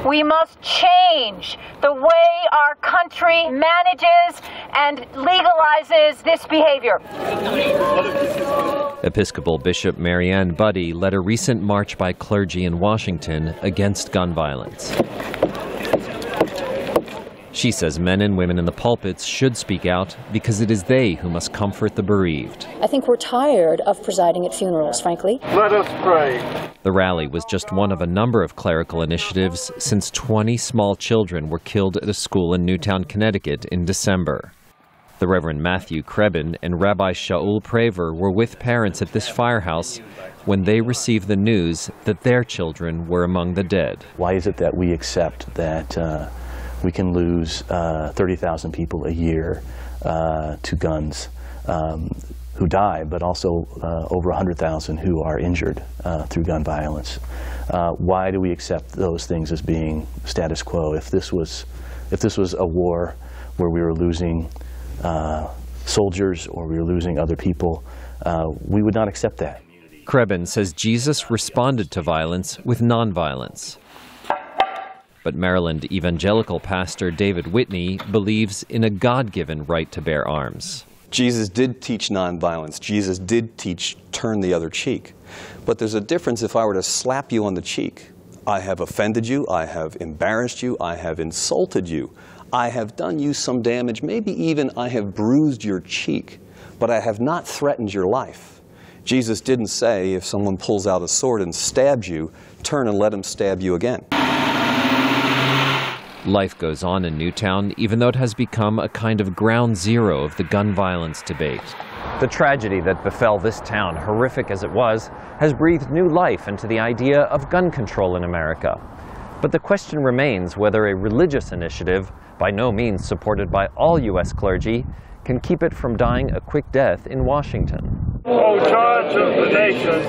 We must change the way our country manages and legalizes this behavior. Episcopal Bishop Marianne Budde led a recent march by clergy in Washington against gun violence. She says men and women in the pulpits should speak out because it is they who must comfort the bereaved. I think we're tired of presiding at funerals, frankly. Let us pray. The rally was just one of a number of clerical initiatives since 20 small children were killed at a school in Newtown, Connecticut in December. The Reverend Matthew Krebin and Rabbi Shaul Praver were with parents at this firehouse when they received the news that their children were among the dead. Why is it that we accept that we can lose 30,000 people a year to guns who die, but also over 100,000 who are injured through gun violence? Why do we accept those things as being status quo? If this was a war where we were losing soldiers or we were losing other people, we would not accept that. Krebin says Jesus responded to violence with nonviolence. But Maryland evangelical pastor David Whitney believes in a God-given right to bear arms. Jesus did teach nonviolence. Jesus did teach turn the other cheek. But there's a difference if I were to slap you on the cheek. I have offended you, I have embarrassed you, I have insulted you, I have done you some damage, maybe even I have bruised your cheek, but I have not threatened your life. Jesus didn't say if someone pulls out a sword and stabs you, turn and let him stab you again. Life goes on in Newtown, even though it has become a kind of ground zero of the gun violence debate. The tragedy that befell this town, horrific as it was, has breathed new life into the idea of gun control in America. But the question remains whether a religious initiative, by no means supported by all U.S. clergy, can keep it from dying a quick death in Washington. O Judge of the nation.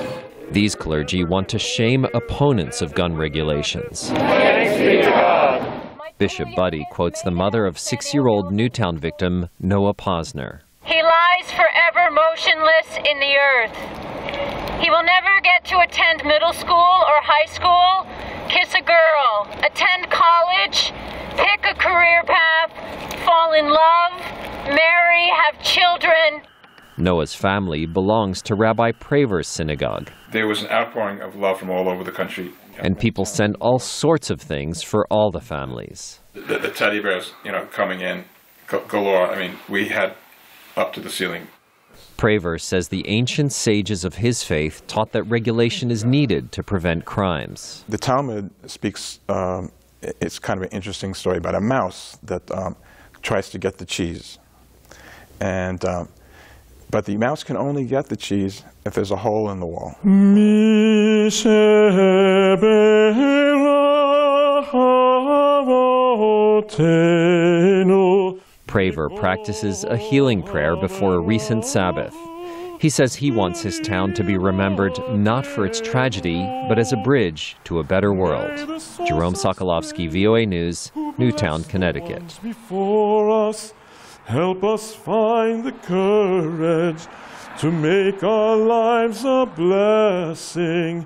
These clergy want to shame opponents of gun regulations. Thanks be to God. Bishop Budde quotes the mother of 6-year-old Newtown victim Noah Posner. He lies forever motionless in the earth. He will never get to attend middle school or high school, kiss a girl, attend college, pick a career path, fall in love, marry, have children. Noah's family belongs to Rabbi Praver's synagogue. There was an outpouring of love from all over the country. And people sent all sorts of things for all the families. The teddy bears, coming in galore. I mean, we had up to the ceiling. Praver says the ancient sages of his faith taught that regulation is needed to prevent crimes. The Talmud speaks, it's kind of an interesting story about a mouse that tries to get the cheese. But the mouse can only get the cheese if there's a hole in the wall. Praver practices a healing prayer before a recent Sabbath. He says he wants his town to be remembered not for its tragedy, but as a bridge to a better world. Jerome Socolovsky, VOA News, Newtown, Connecticut. Help us find the courage to make our lives a blessing.